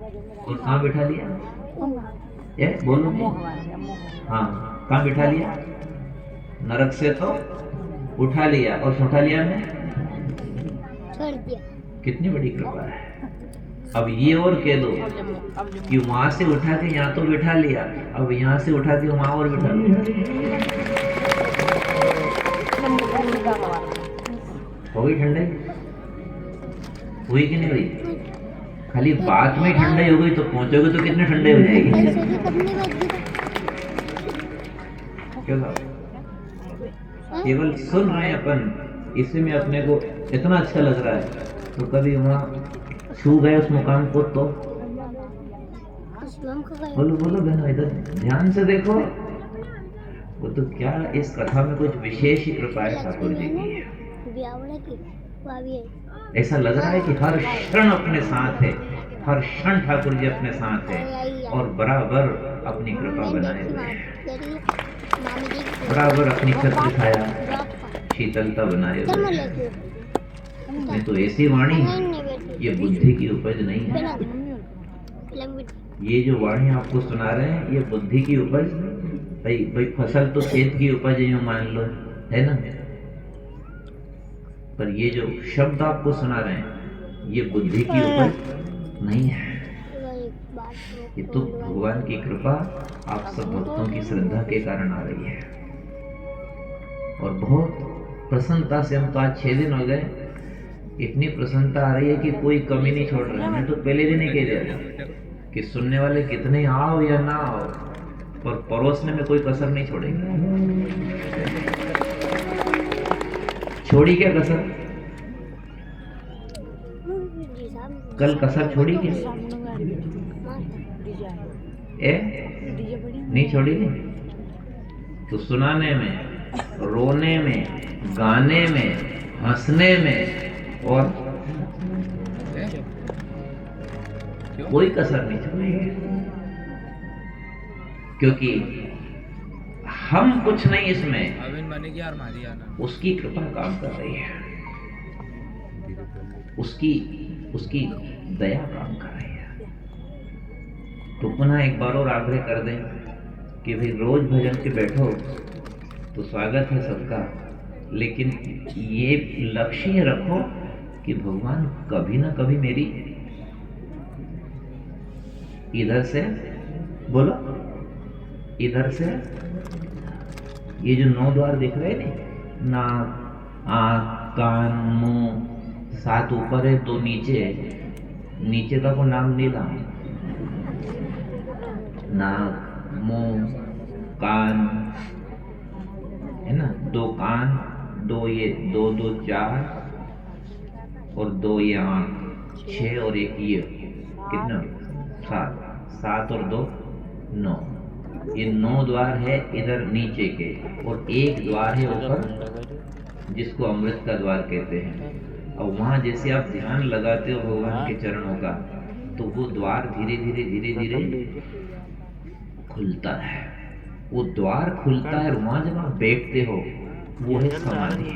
और कहाँ बिठा लिया? ये बोलो नहीं। हाँ, कहाँ बिठा लिया? नरक से तो उठा लिया, और उठा लिया में छोड़ दिया। कितनी बड़ी कृपा है। अब ये और कह दो कि वहां से उठा के यहाँ तो बिठा लिया, अब यहाँ से उठा के वहां और बिठा लिया। हो गई ठंडाई? हुई कि नहीं हुई? खाली बात में ठंडाई हो गई, तो पहुंचोगे तो कितने ठंडे हो जाएगी। क्यों साहब? केवल सुन रहे हैं अपन, इसी में अपने को इतना अच्छा लग रहा है, तो कभी वहां छू गए उस मुकाम को तो बोलो बोलो बहनों, इधर ध्यान से देखो। वो तो क्या इस कथा में कुछ विशेष ही कृपा है ठाकुर जी की। ऐसा लग रहा है कि हर क्षण अपने साथ है, हर क्षण ठाकुर जी अपने साथ है, और बराबर अपनी कृपा बनाए हुए हैं, बराबर अपनी छत्र छाया शीतलता बनाए हुए हैं। नहीं तो ऐसी वाणी ये बुद्धि की उपज नहीं है। ये जो वाणी आपको सुना रहे हैं ये बुद्धि की उपज, भाई फसल तो खेत की उपज है, यूं मान लो, है ना। पर ये जो शब्द आपको सुना रहे हैं ये बुद्धि की उपज नहीं है। ये तो भगवान की कृपा आप सब भक्तों की श्रद्धा के कारण आ रही है। और बहुत प्रसन्नता से, हम तो आज 6 दिन हो गए, इतनी प्रसन्नता आ रही है कि कोई कमी नहीं छोड़ रहे। मैं तो पहले दिन ही कह दिया कि सुनने वाले कितने आओ या ना आओ, पर परोसने में कोई कसर नहीं छोड़ेंगे। छोड़ी क्या कसर? कल कसर छोड़ी क्या? नहीं छोड़ी नहीं। तो सुनाने में, रोने में, गाने में, हंसने में और कोई कसर नहीं छोड़ेंगे, क्योंकि हम कुछ नहीं इसमें, उसकी कृपा काम कर रही है, उसकी दया काम कर रही है। तो पुनः एक बार और आग्रह कर दें कि भाई रोज भजन के बैठो तो स्वागत है सबका, लेकिन ये लक्ष्य रखो कि भगवान कभी ना कभी मेरी इधर से, बोलो इधर से, ये जो 9 द्वार दिख रहे हैं ना, आँख, कान, मुंह, 7 ऊपर है, 2 नीचे है। नीचे का को नाम नीला, नाक, मुंह, कान, है ना, 2 कान, 2 ये 2 2 4 और 2 ये आँख, 6 और 1 ये, कितना? 7 और 2 9। ये 9 द्वार है इधर नीचे के, और 1 द्वार है ऊपर जिसको अमृत का द्वार कहते हैं। और वहां जैसे आप ध्यान लगाते हो भगवान के चरणों का, तो वो द्वार धीरे धीरे धीरे धीरे खुलता है। वो द्वार खुलता है, और वहां जब आप बैठते हो वो है समाधि।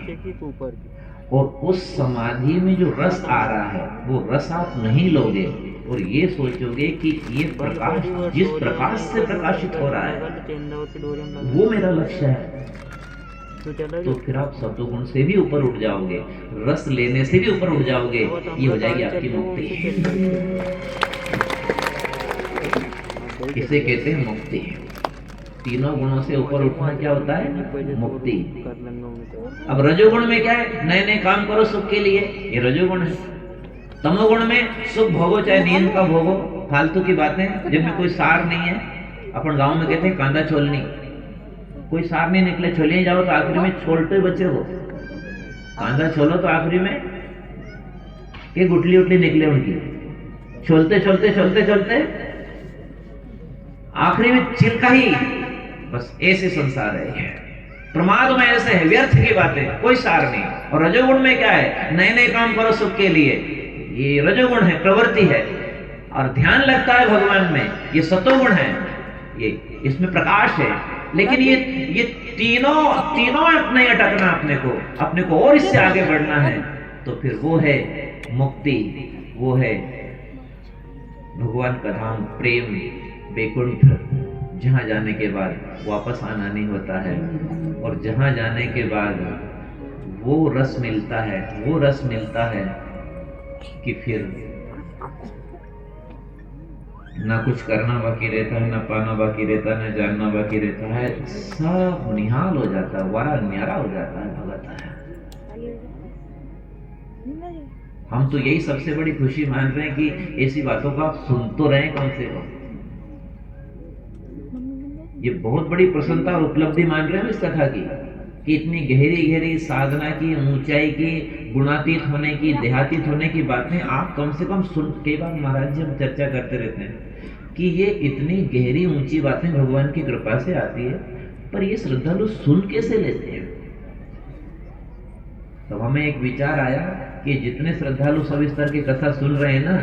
और उस समाधि में जो रस आ रहा है वो रस आप नहीं लोगे, और ये सोचोगे कि ये प्रकाश जिस प्रकाश से प्रकाशित हो रहा है वो मेरा लक्ष्य है, तो फिर आप सत्वगुण से भी ऊपर उठ जाओगे, रस लेने से भी ऊपर उठ जाओगे। ये हो जाएगी आपकी मुक्ति। इसे कहते हैं मुक्ति। तीनों गुणों से ऊपर उठना क्या होता है? मुक्ति। अब रजोगुण में क्या है? नए नए काम करो सुख के लिए, ये रजोगुण है। तमोगुण में सुख भोगो, चाहे नींद का भोगो, फालतू की बातें जिनमें कोई सार नहीं है। अपन गांव में कहते हैं कांदा छोलनी, कोई सार नहीं निकले, छोले जाओ तो आखिरी में छोलते बच्चे हो। कांदा छोलो तो आखिरी में एक गुटली उटली निकले उनकी, छोलते छोलते छोलते छोलते आखिरी में छिलका ही। बस ऐसे संसार है, प्रमाद में ऐसे है, व्यर्थ की बातें, कोई सार नहीं। और रजोगुण में क्या है? नए नए काम करो सुख के लिए, ये रजोगुण है, प्रवृत्ति है। और ध्यान लगता है भगवान में, ये सतोगुण है, ये इसमें प्रकाश है। लेकिन ये तीनों नहीं अटकना, अपने को और इससे आगे बढ़ना है, तो फिर वो है मुक्ति, वो है भगवान का धाम प्रेम वैकुंठ, जहाँ जाने के बाद वापस आना नहीं होता है, और जहाँ जाने के बाद वो रस मिलता है, वो रस मिलता है कि फिर ना कुछ करना बाकी रहता है, ना पाना बाकी रहता है, ना जानना बाकी रहता है, सब निहाल हो जाता है, वारा न्यारा हो जाता है भगत है। हम तो यही सबसे बड़ी खुशी मान रहे हैं कि ऐसी बातों को आप सुन तो रहे हैं कम से कम। ये बहुत बड़ी प्रसन्नता और उपलब्धि मान रहे हैं इस कथा की, कि इतनी गहरी गहरी साधना की, ऊंचाई की, गुणातीत होने की, देहातीत होने की बातें आप कम से कम सुन। कई बार महाराज जी हम चर्चा करते रहते हैं कि ये इतनी गहरी ऊंची बातें भगवान की कृपा से आती है, पर ये श्रद्धालु सुन कैसे लेते हैं। तो हमें एक विचार आया कि जितने श्रद्धालु सब इस तरह की कथा सुन रहे हैं ना,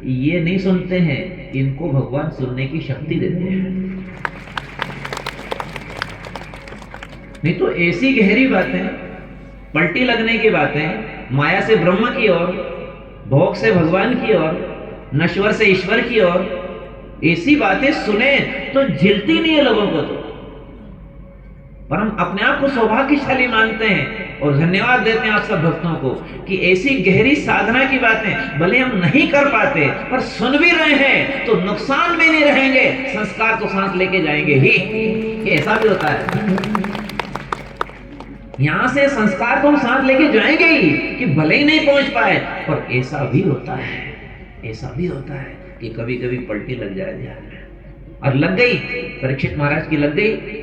ये नहीं सुनते हैं, इनको भगवान सुनने की शक्ति देते हैं। नहीं तो ऐसी गहरी बातें, पलटी लगने की बातें, माया से ब्रह्म की ओर, भोग से भगवान की ओर, नश्वर से ईश्वर की ओर, ऐसी बातें सुने तो झिलती नहीं है लोगों को। तो पर हम अपने आप को सौभाग्यशाली मानते हैं और धन्यवाद देते हैं आप सब भक्तों को कि ऐसी गहरी साधना की बातें भले हम नहीं कर पाते, पर सुन भी रहे हैं तो नुकसान में नहीं रहेंगे, संस्कार तो साथ लेके जाएंगे ही। ऐसा भी होता है, यहां से संस्कार तो हम साथ लेके जाएंगे ही कि भले ही नहीं पहुंच पाए, पर ऐसा भी होता है, ऐसा भी होता है कि कभी कभी पलटी लग जाए ध्यान में। और लग गई, परीक्षित महाराज की लग गई,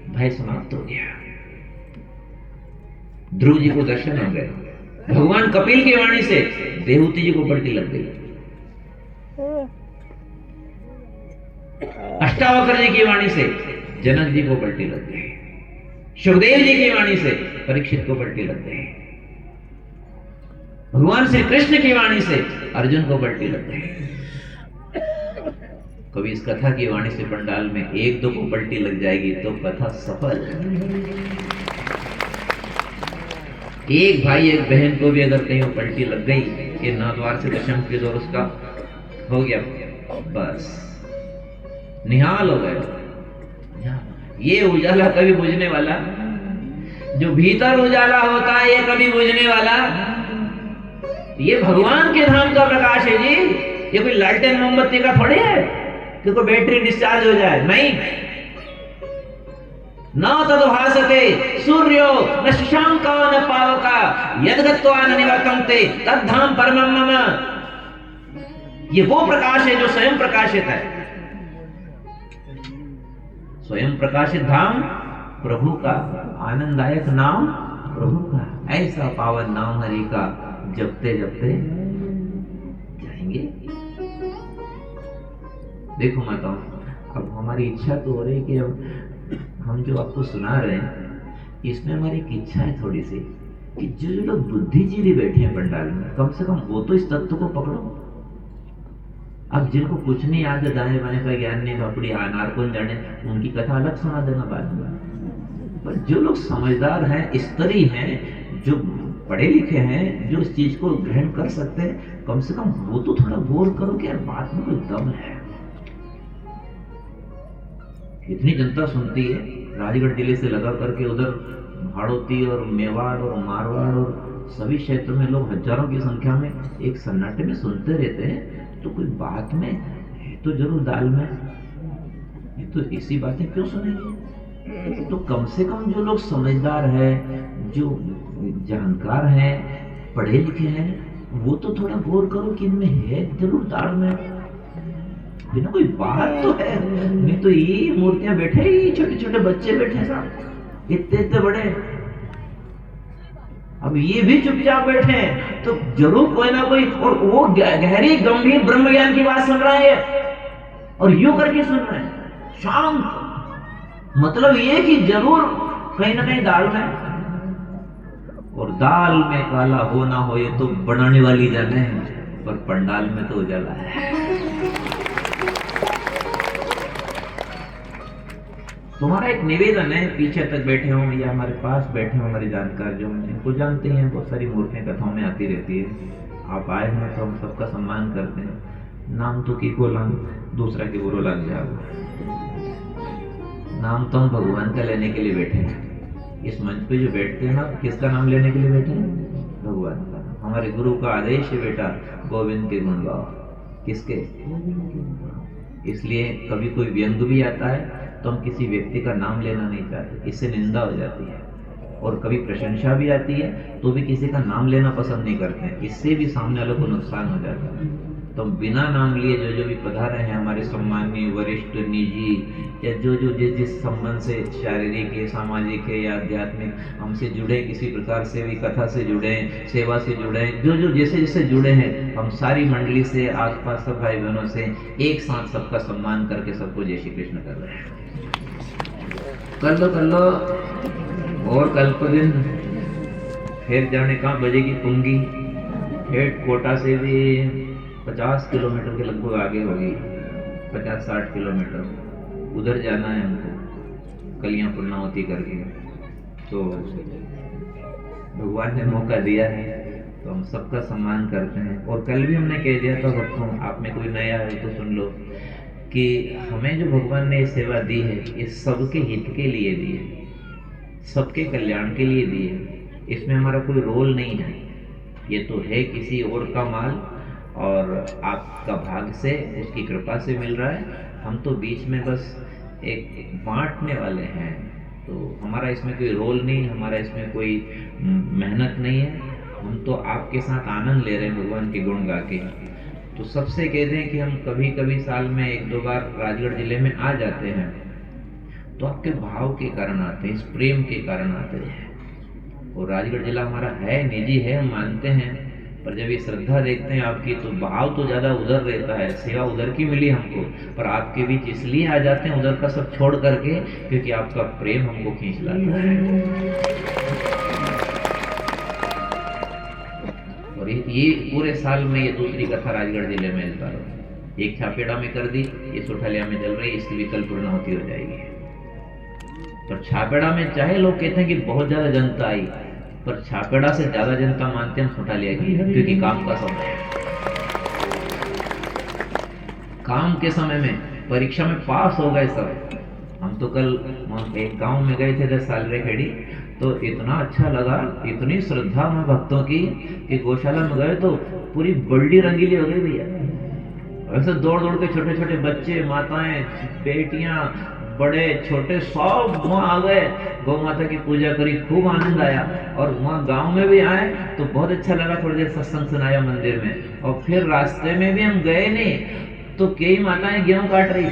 भय समाप्त हो गया। ध्रुव जी को दर्शन हो गए, भगवान कपिल की वाणी से देवहूति जी को पलटी लग गई, अष्टावक्र जी की वाणी से जनक जी को पलटी लग गई, सुखदेव जी की वाणी से परीक्षित को पलटी लग गई, भगवान श्री कृष्ण की वाणी से अर्जुन को पलटी लग गई। कभी इस कथा की वाणी से पंडाल में एक दो को पलटी लग जाएगी तो कथा सफल। एक भाई एक बहन को भी अगर कहीं पलटी लग गई कि नाद्वार से दशम के दौर उसका हो गया, बस निहाल हो गए। ये उजाला कभी बुझने वाला, जो भीतर उजाला होता है ये कभी बुझने वाला, ये भगवान के धाम का प्रकाश है जी। ये कोई लालटेन मोमबत्ती का थोड़े है कि कोई बैटरी डिस्चार्ज हो जाए, नहीं। न तद्भासते सूर्यो न शशांको न पावका यद्गत्वा न निवर्तन्ते तद्धाम परमं मम। ये वो प्रकाश है जो स्वयं प्रकाशित है, स्वयं प्रकाशित धाम प्रभु का, आनंददायक नाम प्रभु का, ऐसा पावन नाम हरि का जपते जपते जाएंगे। देखो माताओं, अब हमारी इच्छा तो हो रही कि अब हम जो आपको सुना रहे हैं इसमें हमारी एक इच्छा है थोड़ी सी कि जो लोग बुद्धिजीवी बैठे हैं पंडाल में, कम से कम वो तो इस तत्व को पकड़ो। अब जिनको कुछ नहीं याद है, दाएं बाएं का ज्ञान नहीं, अपनी अनार कौन जाने, उनकी कथा अलग सुना देना बाद में। पर जो लोग समझदार हैं, स्तरी हैं, जो पढ़े लिखे हैं, जो इस चीज को ग्रहण कर सकते हैं, कम से कम वो तो थोड़ा गौर करो कि यार बात में कोई दम है। इतनी जनता सुनती है, राजगढ़ जिले से लगा करके उधर भाड़ोती और मेवाड़ और मारवाड़ और सभी क्षेत्र में लोग हजारों की संख्या में एक सन्नाटे में सुनते रहते हैं। तो कोई बात में है तो जरूर दाल में, ये तो ऐसी बातें क्यों सुनेंगे। तो कम से कम जो लोग समझदार है, जो जानकार हैं, पढ़े लिखे हैं, वो तो थोड़ा गौर करो कि इनमें है जरूर दाल में, बिना कोई बात तो है। नहीं तो ये मूर्तियां बैठे, ये छोटे छोटे बच्चे बैठे साहब, इतने इतने बड़े, अब ये भी चुपचाप बैठे हैं, तो जरूर कोई ना कोई, और वो गहरी गंभीर ब्रह्म ज्ञान की बात सुन रहे हैं और यूं करके सुन रहे हैं शांत। मतलब ये कि जरूर कहीं ना कहीं दाल में, और दाल में काला हो ना हो ये तो बनाने वाली जाने है, पर पंडाल में तो उजाला है। तुम्हारा एक निवेदन है, पीछे तक बैठे हो या हमारे पास बैठे हो हमारे जानकार जो इनको जानते हैं, बहुत सारी मूर्तियां कथाओं में आती रहती है, आप आए हैं तो हम सबका सम्मान करते हैं। नाम तो की को लाम दूसरा के बुरो लग जाओ। नाम तो हम भगवान का लेने के लिए बैठे हैं। इस मंच पे जो बैठते हैं ना, किसका नाम लेने के लिए बैठे हैं? भगवान का। हमारे गुरु का आदेश है बेटा गोविंद के गुण गाओ। किसके? इसलिए कभी कोई व्यंग भी आता है तो हम किसी व्यक्ति का नाम लेना नहीं चाहते, इससे निंदा हो जाती है। और कभी प्रशंसा भी आती है तो भी किसी का नाम लेना पसंद नहीं करते हैं, इससे भी सामने वालों को नुकसान हो जाता है। तो बिना नाम लिए जो भी पधारे हैं हमारे सम्मानीय वरिष्ठ निजी या जो जिस संबंध से शारीरिक है, सामाजिक है या आध्यात्मिक हमसे जुड़े, किसी प्रकार से भी कथा से जुड़े, सेवा से जुड़े, जो जैसे जुड़े हैं, हम सारी मंडली से, आसपास सब भाई बहनों से एक साथ सबका सम्मान करके सबको जय श्री कृष्ण कर रहे हैं। कर लो और कल को दिन फिर जाने कहाँ बजेगी पुंगी। हेड कोटा से भी 50 किलोमीटर के लगभग आगे होगी, 50-60 किलोमीटर उधर जाना है हमको, कलियां पूर्णावती करके। तो भगवान ने मौका दिया है तो हम सबका सम्मान करते हैं। और कल भी हमने कह दिया था भक्तों, आप में कोई नया है तो सुन लो, कि हमें जो भगवान ने सेवा दी है ये सबके हित के लिए दी है, सबके कल्याण के लिए दी है। इसमें हमारा कोई रोल नहीं है, ये तो है किसी और का माल और आपका भाग्य से, उसकी कृपा से मिल रहा है। हम तो बीच में बस एक बांटने वाले हैं, तो हमारा इसमें कोई रोल नहीं, हमारा इसमें कोई मेहनत नहीं है। हम तो आपके साथ आनंद ले रहे हैं भगवान के गुण गा के। तो सबसे कहते हैं कि हम कभी कभी साल में 1-2 बार राजगढ़ जिले में आ जाते हैं, तो आपके भाव के कारण आते हैं, इस प्रेम के कारण आते हैं। और राजगढ़ जिला हमारा है, निजी है, हम मानते हैं, पर जब ये श्रद्धा देखते हैं आपकी तो भाव तो ज्यादा उधर रहता है, सेवा उधर की मिली हमको, पर आपके बीच इसलिए आ जाते हैं उधर का सब छोड़ करके, क्योंकि आपका प्रेम हमको खींच लाता है। और ये पूरे साल में ये दूसरी कथा राजगढ़ जिले में चलता है। एक छापेड़ा में कर दी, ये सोठालिया में चल रही, इसकी भी कल पूर्णाहुति हो जाएगी। पर छापेड़ा में चाहे लोग कहते हैं कि बहुत ज्यादा जनता आई, पर छापेड़ा से ज्यादा जनता मानते हैं सोठालिया की, क्योंकि काम का समय है। काम के समय में परीक्षा में पास हो गए सब। हम तो कल एक गांव में गए थे 10 साल रे खेड़ी, तो इतना अच्छा लगा, इतनी श्रद्धा में भक्तों की कि गौशाला में गए तो पूरी बल्डी रंगीली हो गई भैया। ऐसे दौड़ दौड़ के छोटे छोटे बच्चे, माताएं, बेटियां, बड़े छोटे सब वहां आ गए, गौ माता की पूजा करी, खूब आनंद आया। और वहां गांव में भी आए तो बहुत अच्छा लगा, थोड़ी देर सत्संग सुनाया मंदिर में। और फिर रास्ते में भी हम गए नहीं तो कई माताएं गेहूं काट रही,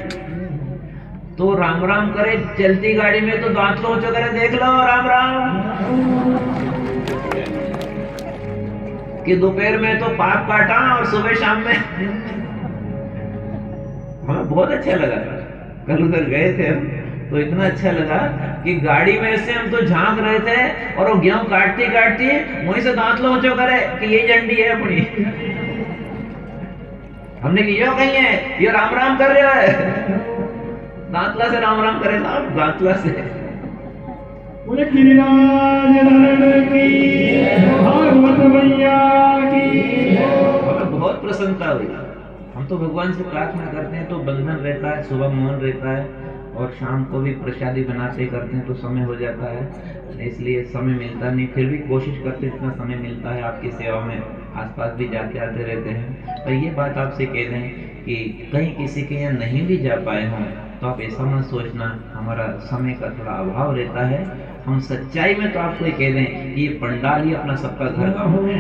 तो राम राम करे चलती गाड़ी में, तो दांत लो ऊंचा करे, देख लो राम राम। कि दोपहर में तो पाप काटा और सुबह शाम में। हमें बहुत अच्छा लगा। कल उधर गए थे हम, तो इतना अच्छा लगा कि गाड़ी में से हम तो झांक रहे थे और वो गेहूं काटती काटती वहीं से दांत लो ऊंचा करे कि ये झंडी है अपनी। हमने कि यो कहीं है, ये राम राम कर रहा है। दांतला से राम राम करे साहब, दांतला से। बोले गिरिराज धरण की, भागवत मैया की। हमें बहुत प्रसन्नता हुई। हम तो भगवान से प्रार्थना करते हैं तो बंधन रहता है, सुबह मौन रहता है और शाम को भी प्रसादी बनाते करते हैं तो समय हो जाता है, इसलिए समय मिलता नहीं। फिर भी कोशिश करते जितना समय मिलता है आपकी सेवा में, आसपास भी जाते आते रहते हैं। पर ये बात आपसे कह दें कि कहीं किसी के यहाँ नहीं भी जा पाए हों तो आप ऐसा मत सोचना, हमारा समय का थोड़ा अभाव रहता है। हम सच्चाई में तो आपको ये कह दें कि ये पंडाल ही अपना सबका घर गाँव है,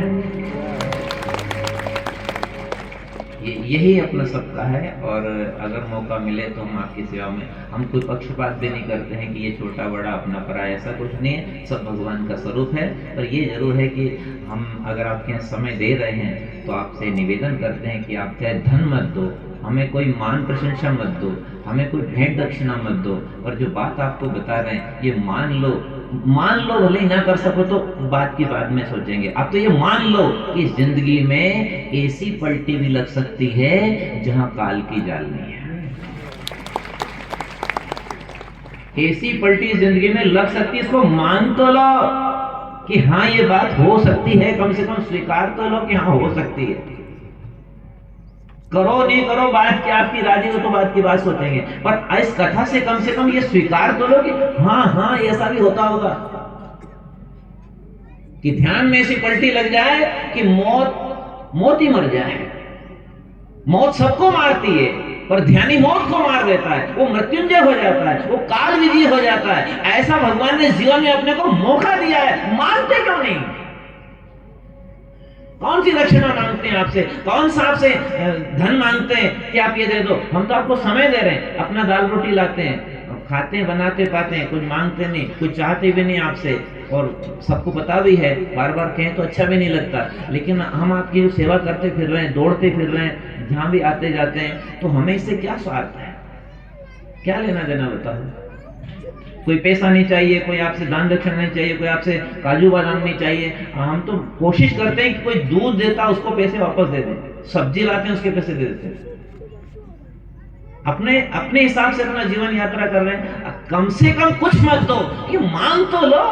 यही अपना सबका है। और अगर मौका मिले तो हम आपकी सेवा में, हम कोई पक्षपात भी नहीं करते हैं कि ये छोटा बड़ा अपना पराया, ऐसा कुछ नहीं है, सब भगवान का स्वरूप है। पर ये जरूर है कि हम अगर आपके यहाँ समय दे रहे हैं तो आपसे निवेदन करते हैं कि आप चाहे धन मत दो, हमें कोई मान प्रशंसा मत दो, हमें कोई भेंट दक्षिणा मत दो, और जो बात आपको बता रहे हैं ये मान लो भले ही ना कर सको तो बात की बाद में सोचेंगे। आप तो ये मान लो कि जिंदगी में ऐसी पलटी भी लग सकती है जहां काल की जालनी है। ऐसी पलटी जिंदगी में लग सकती है, इसको मान तो लो कि हाँ ये बात हो सकती है, कम से कम स्वीकार तो लो कि हाँ हो सकती है। करो नहीं करो बात की आपकी राजी हो तो बात की बात सोचेंगे, पर इस कथा से कम ये स्वीकार तो लो कि हाँ हाँ ऐसा भी होता होगा, कि ध्यान में ऐसी पलटी लग जाए कि मौत ही मर जाए। मौत सबको मारती है पर ध्यानी मौत को मार देता है, वो मृत्युंजय हो जाता है, वो काल विजयी हो जाता है। ऐसा भगवान ने जीवन में अपने को मौका दिया है, मानते क्यों नहीं? कौन सी दक्षिणा मांगते हैं आपसे, कौन सा आपसे धन मांगते हैं कि आप ये दे दो? हम तो आपको समय दे रहे हैं, अपना दाल रोटी लाते हैं, खाते हैं, बनाते पाते हैं, कुछ मांगते नहीं, कुछ चाहते भी नहीं आपसे, और सबको पता भी है, बार बार कहें तो अच्छा भी नहीं लगता, लेकिन हम आपकी सेवा करते फिर रहे हैं, दौड़ते फिर रहे हैं, जहां भी आते जाते हैं, तो हमें इससे क्या स्वार्थ है? क्या लेना देना बताओ? कोई पैसा नहीं चाहिए, कोई आपसे दान दक्षिणा नहीं चाहिए, कोई आपसे काजू बादाम नहीं चाहिए। हम तो कोशिश करते हैं कि कोई दूध देता उसको पैसे वापस दे दें, सब्जी लाते हैं उसके पैसे दे देते हैं। अपने हिसाब से अपना जीवन यात्रा कर रहे हैं, कम से कम कुछ मत दो, ये मांग तो लो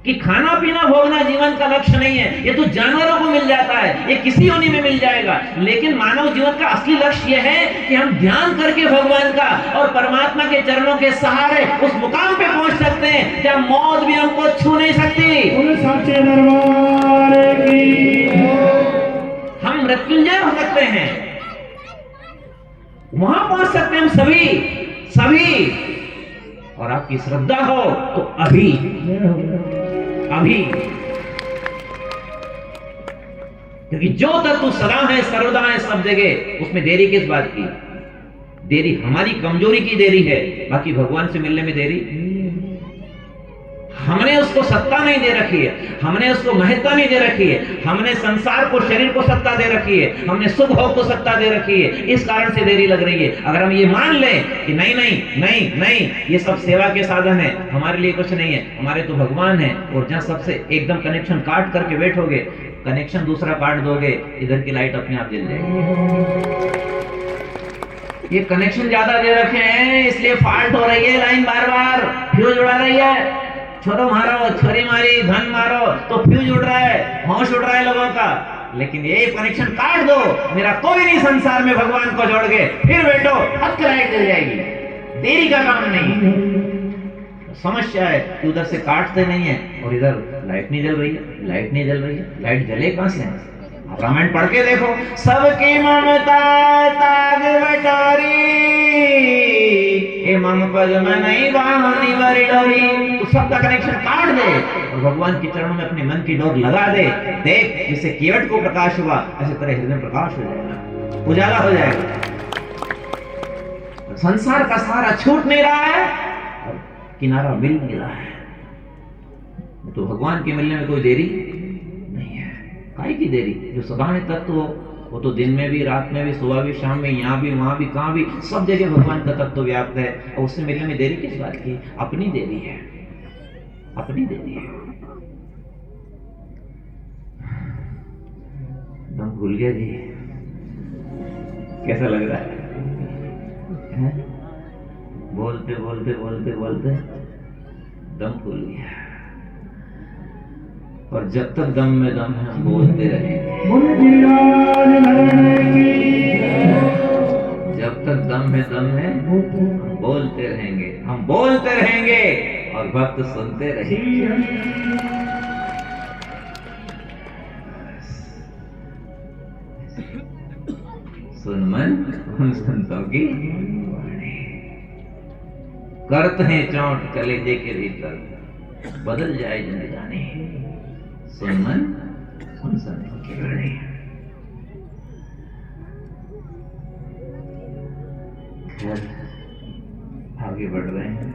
कि खाना पीना भोगना जीवन का लक्ष्य नहीं है, ये तो जानवरों को मिल जाता है, ये किसी योनि में मिल जाएगा, लेकिन मानव जीवन का असली लक्ष्य यह है कि हम ध्यान करके भगवान का और परमात्मा के चरणों के सहारे उस मुकाम पे पहुंच सकते हैं जहां मौत भी हमको छू नहीं सकती। सच्चे दरबार की हम मृत्युंजय हो सकते हैं, वहां पहुंच सकते हैं हम सभी, और आपकी श्रद्धा हो तो अभी क्योंकि जो तत्व सदा है सर्वदा है सब जगह, उसमें देरी किस बात की? देरी हमारी कमजोरी की देरी है, बाकी भगवान से मिलने में देरी। हमने उसको सत्ता नहीं दे रखी है, हमने उसको महत्ता नहीं दे रखी है, हमने संसार को, शरीर को सत्ता दे रखी है, हमने सुख भोग को सत्ता दे रखी है, इस कारण से देरी लग रही है। अगर हम ये मान लें कि नहीं नहीं नहीं नहीं, ये सब सेवा के साधन है, हमारे लिए कुछ नहीं है, हमारे तो भगवान है, और जहां सबसे एकदम कनेक्शन काट करके बैठोगे, कनेक्शन दूसरा काट दोगे, इधर की लाइट अपने आप जल जाएगी। ये कनेक्शन ज्यादा दे रखे हैं इसलिए फॉल्ट हो रही है, लाइन बार बार फ्यूज उड़ा रही है, छोरो मारो, छोरी मारी, धन मारो तो फ्यूज उड़ रहा है, होश उड़ रहा है लोगों का। लेकिन ये कनेक्शन काट दो, मेरा कोई नहीं संसार में भगवान को जोड़ के, फिर बैठो, हद की लाइट जल जाएगी। देरी का काम नहीं। समस्या है कि उधर से काटते नहीं है और इधर लाइट नहीं जल रही है, लाइट नहीं जल रही है, लाइट जले कहां से? रामायण पढ़ के देखो, सबकी ममता ताग बटोरी, ए मम पद में नहीं बांधी बड़ी डोरी। तो सबका कनेक्शन काट दे और भगवान के चरणों में अपने मन की डोर लगा दे। देख, जिससे केवट को प्रकाश हुआ, ऐसे तरह हृदय प्रकाश हो जाएगा, उजाला हो जाएगा। संसार का सारा छूट नहीं रहा है और किनारा मिल नहीं रहा है, तो भगवान के मिलने में कोई देरी नहीं है। काहे की देरी? जो सदा है तत्व वो तो दिन में भी, रात में भी, सुबह भी, शाम में, यहाँ भी, वहां भी, कहां भी, सब जगह भगवान का तत्व व्याप्त है, और उससे मिलने में देरी किस बात की? अपनी देरी है, अपनी देरी है। दम भूल गया जी, कैसा लग रहा है? बोलते बोलते बोलते बोलते दम भूल गया, और जब तक दम में दम है हम बोलते रहेंगे। जब तक दम में दम है हम बोलते रहेंगे, हम बोलते रहेंगे और भक्त सुनते रहेंगे। सुन मन उन संतों की करते हैं चोट कलेजे के भीतर, बदल जाए जिंदगानी। सुन मन उन संतों की वाणी। आगे बढ़ रहे हैं,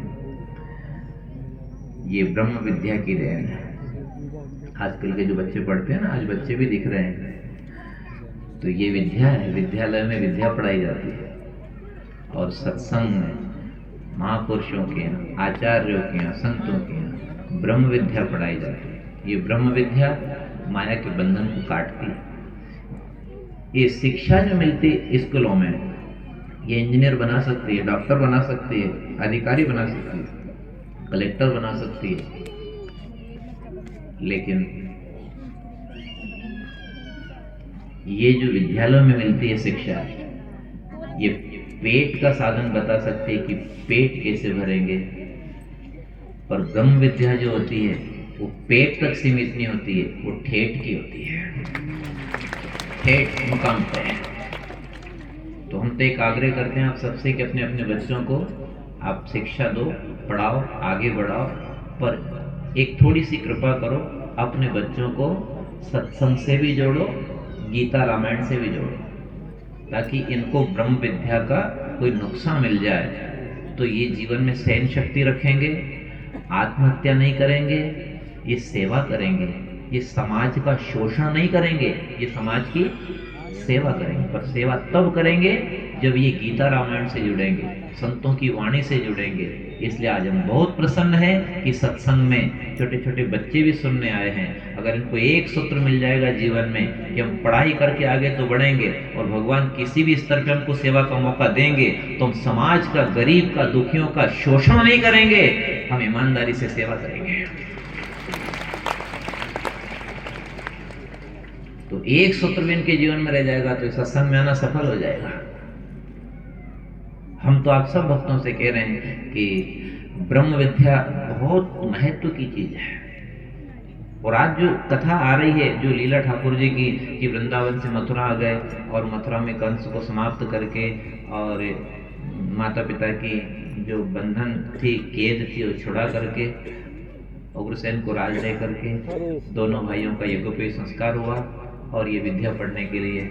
ये ब्रह्म विद्या की देन है। आजकल के जो बच्चे पढ़ते हैं ना, आज बच्चे भी दिख रहे हैं, तो ये विद्या है। विद्यालय में विद्या पढ़ाई जाती है, और सत्संग में महापुरुषों के यहाँ, आचार्यों के यहाँ, संतों के यहाँ ब्रह्म विद्या पढ़ाई जाती है। ये ब्रह्म विद्या माया के बंधन को काटती है। ये शिक्षा जो मिलती है स्कूलों में, ये इंजीनियर बना सकती है, डॉक्टर बना सकती है, अधिकारी बना सकती है, कलेक्टर बना सकती है, लेकिन ये जो विद्यालयों में मिलती है शिक्षा, ये पेट का साधन बता सकते हैं कि पेट कैसे भरेंगे, पर ब्रह्म विद्या जो होती है वो पेट तक सीमित नहीं होती है, वो ठेठ की होती है, ठेठ मुकाम पे है। तो हम तो एक आग्रह करते हैं आप सबसे कि अपने अपने बच्चों को आप शिक्षा दो, पढ़ाओ, आगे बढ़ाओ, पर एक थोड़ी सी कृपा करो, अपने बच्चों को सत्संग से भी जोड़ो, गीता रामायण से भी जोड़ो, ताकि इनको ब्रह्म विद्या का कोई नुकसान मिल जाए तो ये जीवन में सहन शक्ति रखेंगे, आत्महत्या नहीं करेंगे, ये सेवा करेंगे, ये समाज का शोषण नहीं करेंगे, ये समाज की सेवा करेंगे। पर सेवा तब करेंगे जब ये गीता रामायण से जुड़ेंगे, संतों की वाणी से जुड़ेंगे। इसलिए आज हम बहुत प्रसन्न हैं कि सत्संग में छोटे छोटे बच्चे भी सुनने आए हैं। अगर इनको एक सूत्र मिल जाएगा जीवन में कि हम पढ़ाई करके आगे तो बढ़ेंगे और भगवान किसी भी स्तर पे हमको सेवा का मौका देंगे तो हम समाज का, गरीब का, दुखियों का शोषण नहीं करेंगे, हम ईमानदारी से सेवा करेंगे। तो एक सूत्र भी इनके जीवन में रह जाएगा तो सत्संग में आना सफल हो जाएगा। हम तो आप सब भक्तों से कह रहे हैं कि ब्रह्म विद्या बहुत महत्व की चीज है। और आज जो कथा आ रही है, जो लीला ठाकुर जी की कि वृंदावन से मथुरा आ गए और मथुरा में कंस को समाप्त करके और माता पिता की जो बंधन थी, कैद थी, वो छुड़ा करके उग्रसेन को राज दे करके दोनों भाइयों का यज्ञोपवीत संस्कार हुआ और ये विद्या पढ़ने के लिए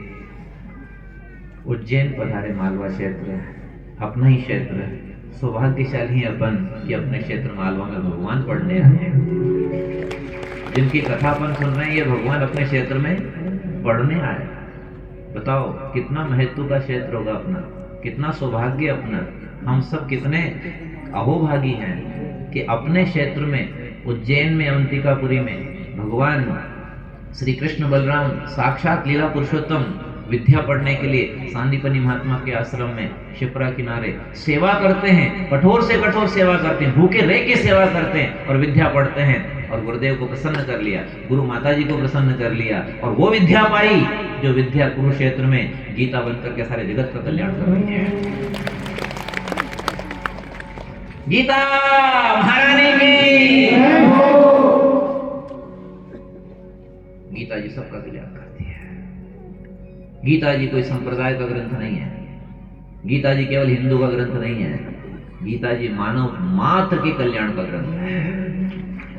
उज्जैन पधारे। मालवा क्षेत्र अपना ही क्षेत्र है, सौभाग्यशाली अपन कि अपने क्षेत्र मालवा में भगवान पढ़ने आए हैं। जिनकी कथा अपन सुन रहे हैं ये भगवान अपने क्षेत्र में पढ़ने आए। बताओ कितना महत्व का क्षेत्र होगा अपना, कितना सौभाग्य अपना। हम सब कितने अहोभागी हैं कि अपने क्षेत्र में उज्जैन में, अवंतिकापुरी में भगवान श्री कृष्ण बलराम साक्षात लीला पुरुषोत्तम विद्या पढ़ने के लिए सांदीपनी महात्मा के आश्रम में शिप्रा किनारे सेवा करते हैं, कठोर से कठोर सेवा करते हैं, भूखे रह के सेवा करते हैं और विद्या पढ़ते हैं। और गुरुदेव को प्रसन्न कर लिया, गुरु माता जी को प्रसन्न कर लिया और वो विद्या पाई जो विद्या कुरुक्षेत्र में गीता बनकर के सारे जगत का कल्याण कर रही है। गीता महारानी की, गीता जी सबका कल्याण करती है। गीता जी कोई संप्रदाय का ग्रंथ नहीं है, गीता जी केवल हिंदू का ग्रंथ नहीं है, गीता जी मानव मात्र के कल्याण का ग्रंथ है।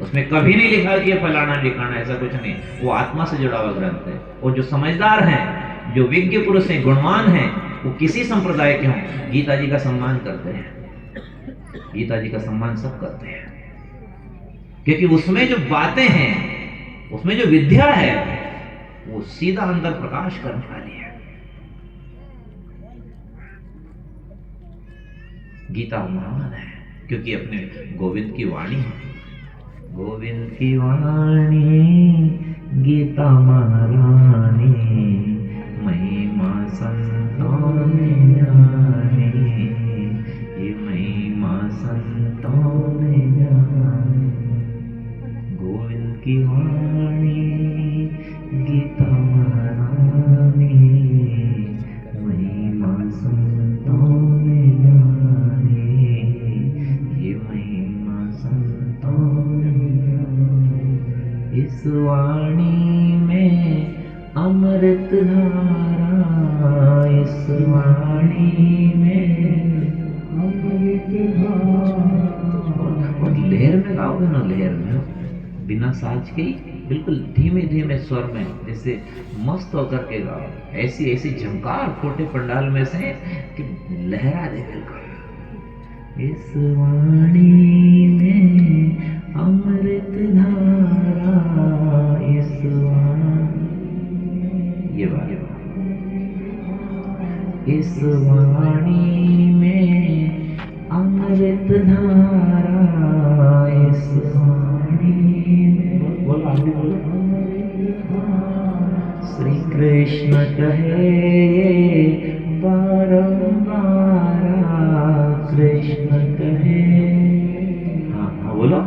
उसमें कभी नहीं लिखा कि ये फलाना लिखाना, ऐसा कुछ नहीं। वो आत्मा से जुड़ा हुआ ग्रंथ है। वो जो समझदार हैं, जो विज्ञ पुरुष हैं, गुणवान हैं, वो किसी संप्रदाय के हों, गीता जी का सम्मान करते हैं। गीता जी का सम्मान सब करते हैं, क्योंकि उसमें जो बातें हैं, उसमें जो विद्या है, वो सीधा अंदर प्रकाश करने वाली है। गीता महान है क्योंकि अपने गोविंद की वाणी है। गोविंद की वाणी गीता महारानी, महिमा संतों ने जानी, ये महिमा संतों ने जानी। गोविंद की वाणी गीता महारानी, महिमा संतों ने जानी, ये महिमा संतों ने जानी। इस वाणी में अमृत धारा, इस वाणी में अमृत धारा। और लहर में गाओगे ना, लहर में बिना साज के बिल्कुल धीमे धीमे स्वर में जैसे मस्त होकर के गाओ, ऐसी ऐसी झंकार फूटे पंडाल में से कि लहरा दे बिल्कुल। इस वाणी में अमृत धारा, इस वाणी, ये बात, इस वाणी में अमृत धारा, इस वाणी में, बोलो आगे बोलो। श्री कृष्ण कहे बारंबार, कृष्ण कहे, हाँ हाँ बोलो।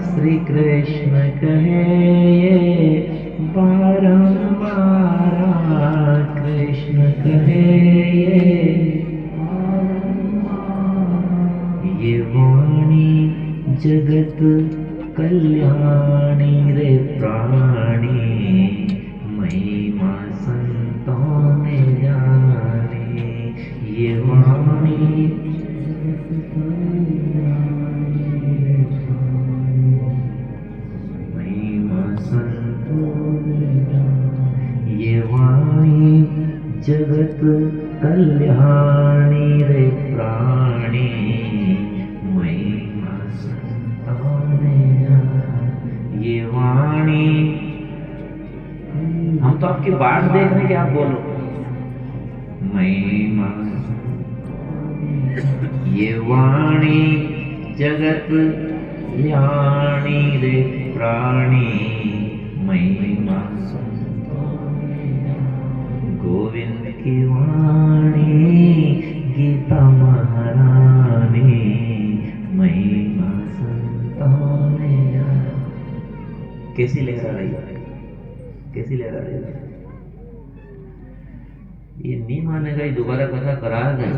श्री कृष्ण कहे बारंबार, ये वाणी जगत कल्याणी रे प्राणी, महिमा संतों ने जानी। ये वाणी महिमा संतों ने जानी। ये वाणी जगत कल्याणी रे प्राणी, महिमा संतों ने जानी। ये वाणी, हम तो आपकी बात देख रहे हैं कि आप बोलो महिमा। ये वाणी जगत कल्याणी रे प्राणी, महिमा गोविंद की वाणी गीता महारानी, महिमा संतों ने जानी। कैसी लहरा रही है, कैसी लहरा रही है। ये नहीं मानेगा, ये दोबारा कथा करा गई।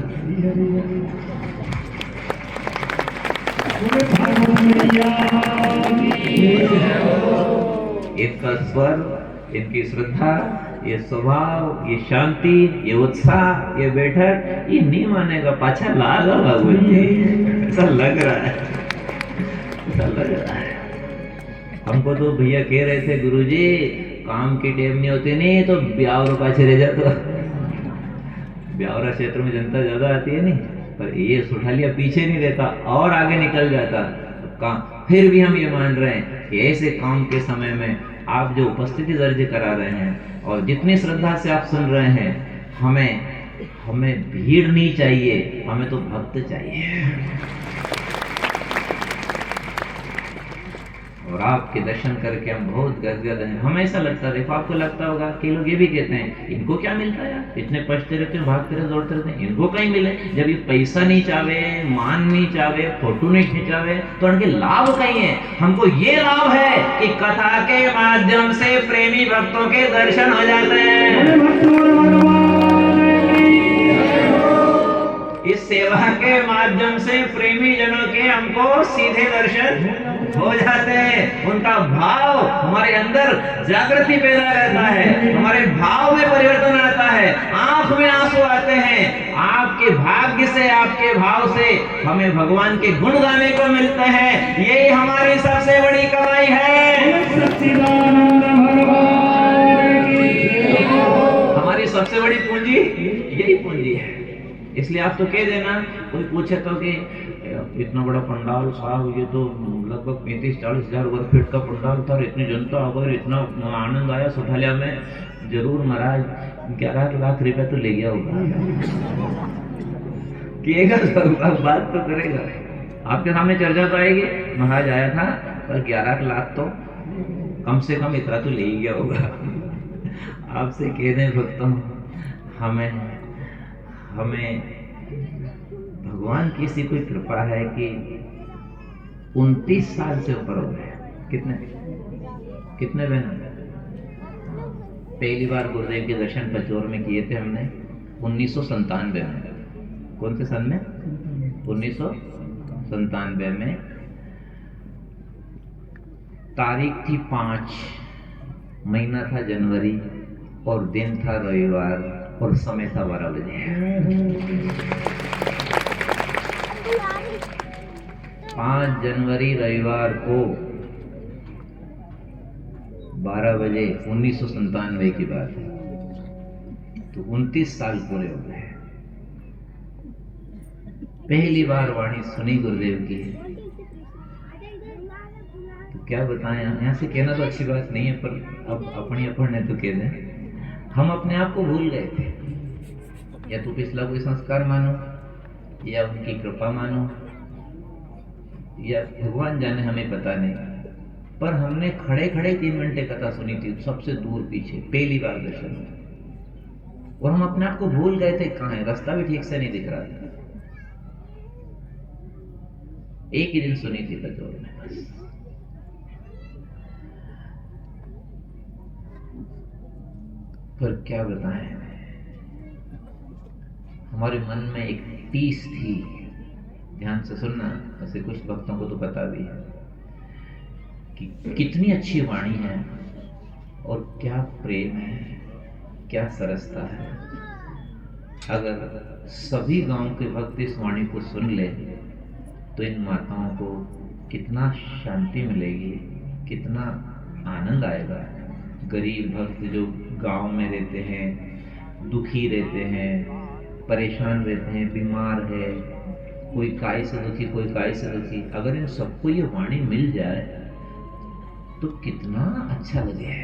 इनका स्वर, इनकी श्रद्धा, ये स्वभाव, ये शांति, ये उत्साह, ये बैठक, ये नहीं मानेगा। पाछा लागा भगवान जी, ऐसा लग रहा है, ऐसा लग रहा है। हमको तो भैया कह रहे थे गुरुजी काम की टेम नहीं होती नहीं तो ब्यावर पाछे रह जाता। ब्यावरा क्षेत्र में जनता ज्यादा आती है नहीं, पर ये सुठालिया पीछे नहीं रहता और आगे निकल जाता काम। फिर भी हम ये मान रहे हैं कि ऐसे काम के समय में आप जो उपस्थिति दर्ज करा रहे हैं और जितनी श्रद्धा से आप सुन रहे हैं, हमें भीड़ नहीं चाहिए, हमें तो भक्त चाहिए। और आपके दर्शन करके हम बहुत गदगद हैं। हमें ऐसा लगता है, देखो आपको लगता होगा कि लोग ये भी कहते हैं इनको क्या मिलता है यार, इतने पछते रहते हैं, भागते रहते, दौड़ते रहते हैं, इनको कहीं मिले। जब ये पैसा नहीं चाहे, मान नहीं चाहे, फोटो नहीं खिंचावे, तो इनके लाभ कहीं है। हमको ये लाभ है कि कथा के माध्यम से प्रेमी भक्तों के दर्शन हो जाते हैं। इस सेवा के माध्यम से प्रेमी जनों के हमको सीधे दर्शन हो जाते हैं। उनका भाव हमारे अंदर जागृति पैदा रहता है, हमारे भाव में परिवर्तन आता है, आंख में आंसू आते हैं। आपके भाग्य से, आपके भाव से हमें भगवान के गुण गाने को मिलते हैं। यही हमारी सबसे बड़ी कमाई है। हमारी सबसे बड़ी पूंजी यही पूंजी है। इसलिए आप तो कह देना, कोई पूछे तो कि इतना बड़ा पंडाल साहब, ये तो लगभग 35-40 हजार वर्ग फीट का पंडाल था, इतनी जनता आ गई, इतना आनंद आया सुठालिया में। जरूर महाराज 11 लाख रुपए तो ले गया होगा। किएगा बात तो करेगा, आपके सामने चर्चा तो आएगी, महाराज आया था पर 11 लाख तो कम से कम इतना तो ले ही गया होगा। आपसे कह दें भक्तों, हमें भगवान की ऐसी कोई कृपा है कि 29 साल से ऊपर हो गए। कितने बहन? पहली बार गुरुदेव के दर्शन पचोर में किए थे हमने 1997 में। कौन से सन में? 1997 में। तारीख थी 5, महीना था जनवरी और दिन था रविवार और समय था 12 बजे। 5 जनवरी रविवार को 12 बजे 1997 की बात है। तो 29 साल पूरे हो गए। पहली बार वाणी सुनी गुरुदेव की। तो क्या बताएं, यहाँ से कहना तो अच्छी बात नहीं है, पर अब अपनी अपने तो कह दें, हम अपने आप को भूल गए थे। या तो पिछला कोई संस्कार मानो, या उनकी कृपा मानो, या भगवान जाने, हमें पता नहीं। पर हमने खड़े खड़े 3 घंटे कथा सुनी थी, सबसे दूर पीछे, पहली बार दर्शन। और हम अपने आप को भूल गए थे कहाँ है, रास्ता भी ठीक से नहीं दिख रहा था। एक ही दिन सुनी थी पचोर में बस। पर क्या बताएं, हमारे मन में एक टीस थी। ध्यान से सुनना, ऐसे कुछ भक्तों को तो पता भी है कि कितनी अच्छी वाणी है और क्या प्रेम है, क्या सरसता है। अगर सभी गांव के भक्त इस वाणी को सुन ले तो इन माताओं को कितना शांति मिलेगी, कितना आनंद आएगा। गरीब भक्त जो गांव में रहते हैं, दुखी रहते हैं, परेशान रहते हैं, बीमार है, कोई काय से दुखी, कोई काय से दुखी, अगर इन सबको ये वाणी मिल जाए तो कितना अच्छा लगे।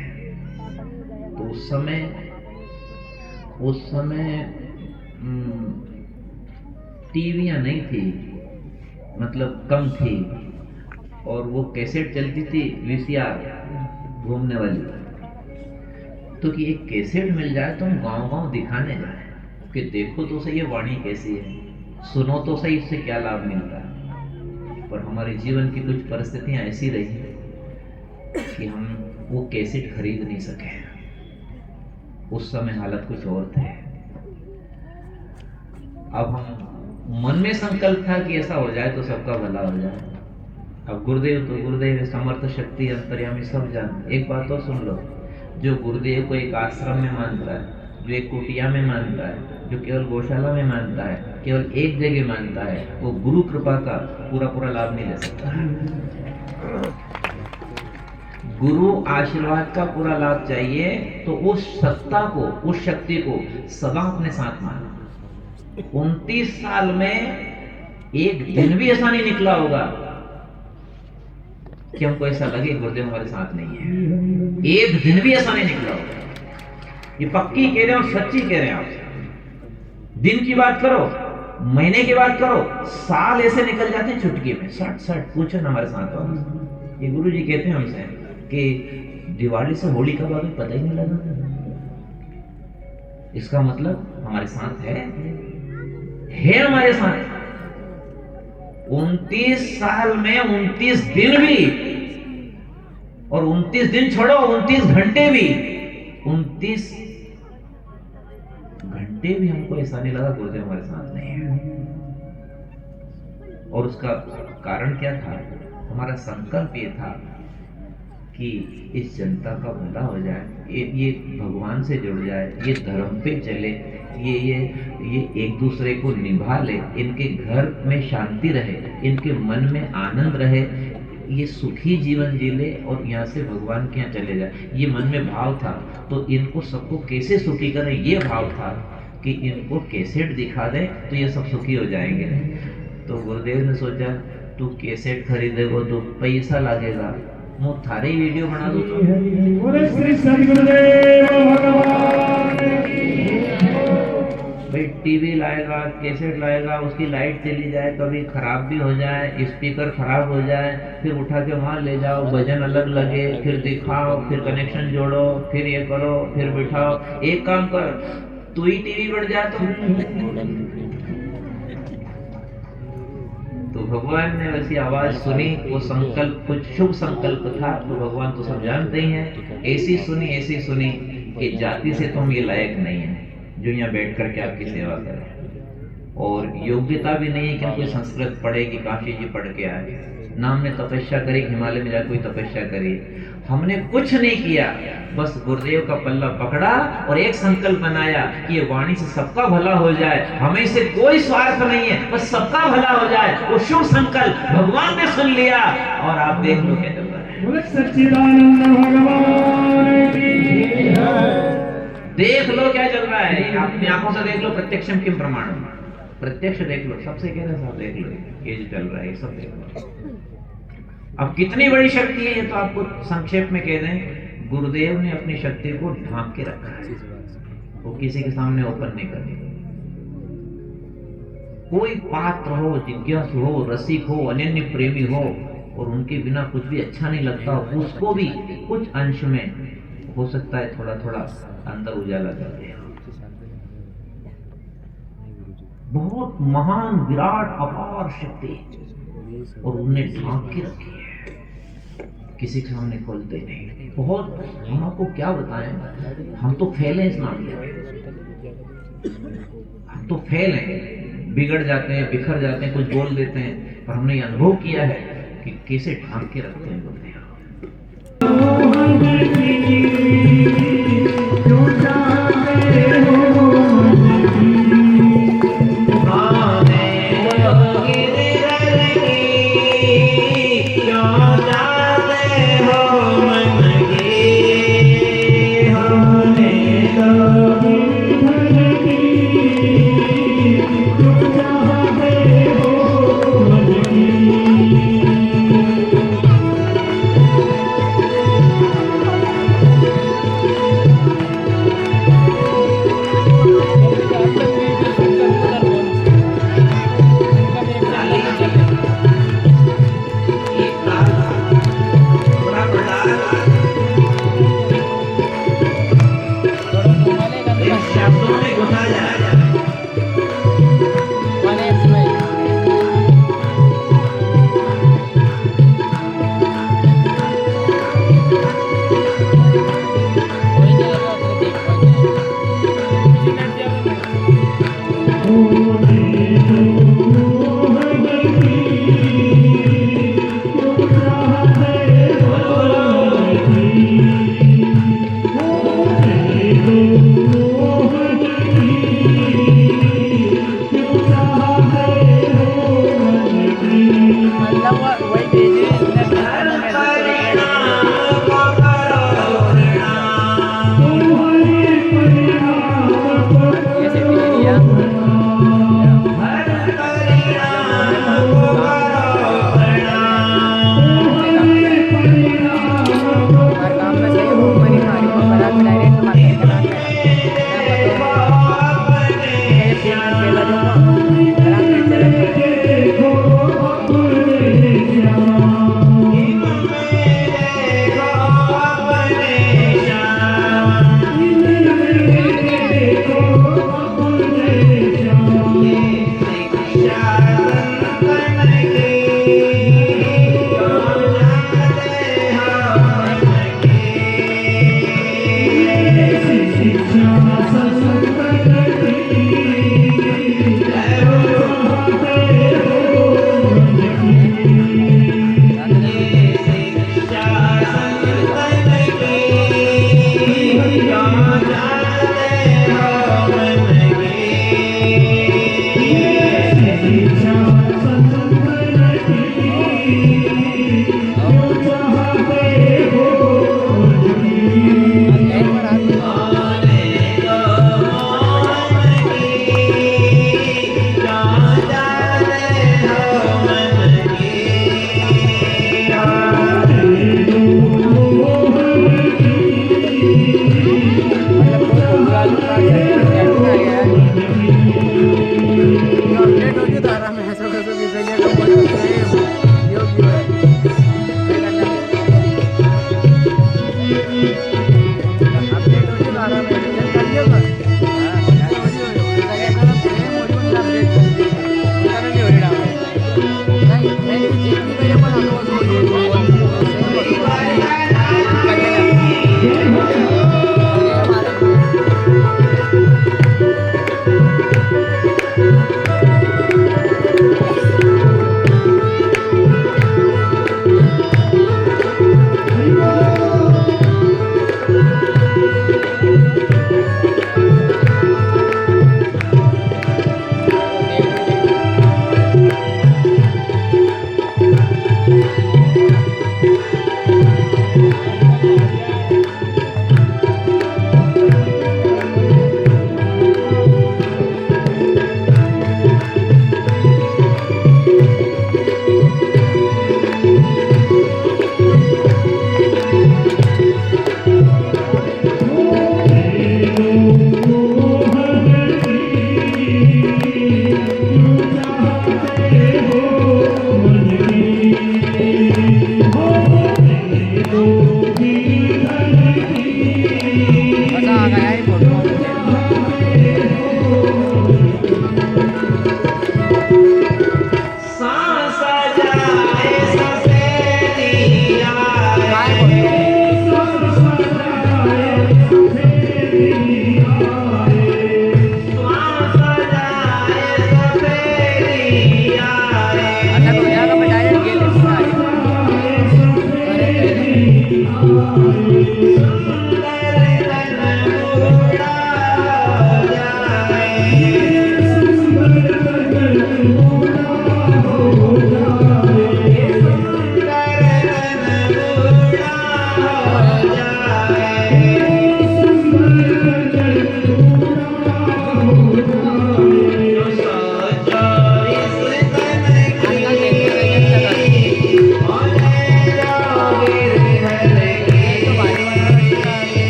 तो उस समय टीवियां नहीं थी, मतलब कम थी, और वो कैसेट चलती थी वीसीआर घूमने वाली। तो कि एक कैसेट मिल जाए तो हम गांव-गांव दिखाने जाए कि देखो तो सही ये वाणी कैसी है, सुनो तो सही इससे क्या लाभ मिलता है। पर हमारे जीवन की कुछ परिस्थितियां ऐसी रही कि हम वो कैसेट खरीद नहीं सके। उस समय हालत कुछ और थे। अब हम मन में संकल्प था कि ऐसा हो जाए तो सबका भला हो जाए। अब गुरुदेव तो गुरुदेव है, समर्थ शक्ति अंतर्यामी सब जानते। एक बात तो सुन लो, जो गुरुदेव को एक आश्रम में मानता है, जो एक कुटिया में मानता है, जो केवल गौशाला में मानता है, केवल एक जगह मानता है, वो गुरु कृपा का पूरा लाभ नहीं ले सकता। गुरु आशीर्वाद का पूरा लाभ चाहिए तो उस सत्ता को, उस शक्ति को सदा अपने साथ मानो। 29 साल में एक दिन भी ऐसा नहीं निकला होगा कि हमको ऐसा लगे गुरुदेव हमारे साथ नहीं है। एक दिन भी ऐसा नहीं निकला होगा। ये पक्की कह रहे हो, सच्ची कह रहे हैं आप। दिन की बात करो, महीने की बात करो, साल ऐसे निकल जाते हैं चुटकी में, सट पूछो ना हमारे साथ वाला। ये गुरु जी कहते हैं हमसे कि दिवाली से होली कब आ गई पता ही नहीं लगा। इसका मतलब हमारे साथ है हमारे साथ। 29 साल में 29 दिन भी, और 29 दिन छोड़ो 29 घंटे भी, 29 घंटे भी हमको ऐसा नहीं लगा गुरुदेव हमारे साथ नहीं है। और उसका कारण क्या था? हमारा संकल्प ये था कि इस जनता का भला हो जाए, ये भगवान से जुड़ जाए, ये धर्म पे चले, ये एक दूसरे को निभा ले, इनके घर में शांति रहे, इनके मन में आनंद रहे, ये सुखी जीवन जी ले और यहाँ से भगवान के यहाँ चले जाए। ये मन में भाव था। तो इनको सबको कैसे सुखी करें, ये भाव था कि इनको कैसेट दिखा दें तो ये सब सुखी हो जाएंगे। तो गुरुदेव ने सोचा तू कैसेट खरीदेगा तो पैसा लगेगा, मैं थारे ही वीडियो बना दूं। भाई टीवी लाएगा, कैसेट लाएगा, उसकी लाइट चली जाए, कभी खराब भी हो जाए, स्पीकर खराब हो जाए, फिर उठा के वहां ले जाओ, भजन अलग लगे, फिर दिखाओ, फिर कनेक्शन जोड़ो, फिर ये करो, फिर बिठाओ। एक काम कर, तू ही टीवी बढ़ जा। तो भगवान ने वैसी आवाज सुनी, वो संकल्प कुछ शुभ संकल्प था। तो भगवान तो सब जानते ही हैं, ऐसी सुनी कि जाति से तुम ये लायक नहीं है जो यहाँ बैठ करके आपकी सेवा करे, और योग्यता भी नहीं है कि कोई संस्कृत पढ़े कि काशी जी पढ़ के आए, ना हमने तपस्या करी, हिमालय में जाकर कोई तपस्या करी, हमने कुछ नहीं किया। बस गुरुदेव का पल्ला पकड़ा और एक संकल्प बनाया कि ये वाणी से सबका भला हो जाए, हमें से कोई स्वार्थ नहीं है, बस सबका भला हो जाए। वो शुभ संकल्प भगवान ने सुन लिया और आप देख लो क्या चल रहा है। सच्चिदानंद भगवान की देख लो क्या चल रहा है, अपनी आंखों से देख लो। प्रत्यक्षम किम प्रमाण, प्रत्यक्ष देख लो, सबसे कह रहे सब देख लो, ये जो चल रहा है ये सब देख लो। अब कितनी बड़ी शक्ति है ये तो आपको संक्षेप में कह दें। गुरुदेव ने अपनी शक्ति को ढांक के रखा है, वो किसी के सामने ओपन नहीं करनी। कोई पात्र हो, जिज्ञासु हो, रसिक हो, अनन्य प्रेमी हो और उनके बिना कुछ भी अच्छा नहीं लगता हो, उसको भी कुछ अंश में हो सकता है थोड़ा थोड़ा अंदर उजाला कर दे। बहुत महान विराट अपार शक्ति, और उन्हें ढांक के रखी है, किसी के सामने खोलते नहीं। बहुत, हम आपको क्या बताएं, हम तो फैले इस मामले में, हम तो फेल हैं, बिगड़ जाते हैं, बिखर जाते हैं, कुछ बोल देते हैं, पर हमने ये अनुभव किया है कि कैसे ढांक के रखते हैं बोलते हैं।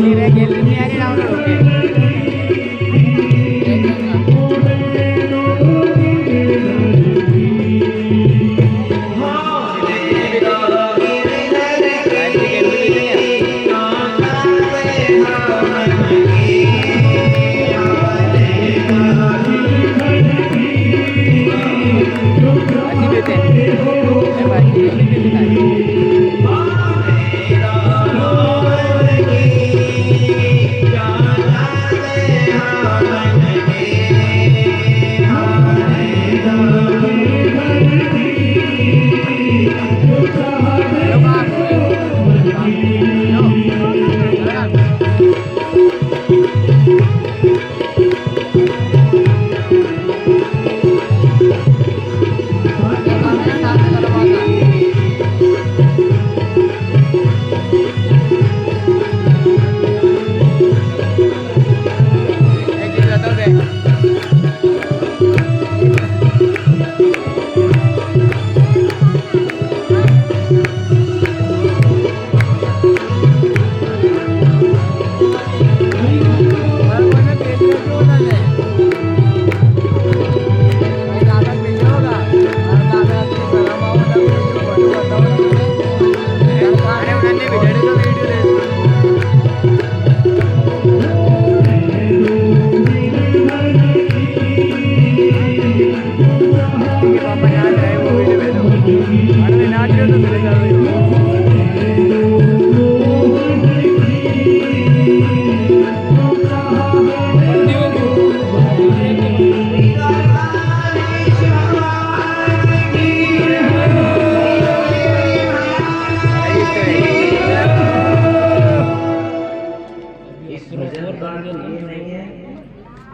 गैलरी में नहीं आ रही डाउनलोड होके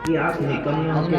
कि आप निकम्मों के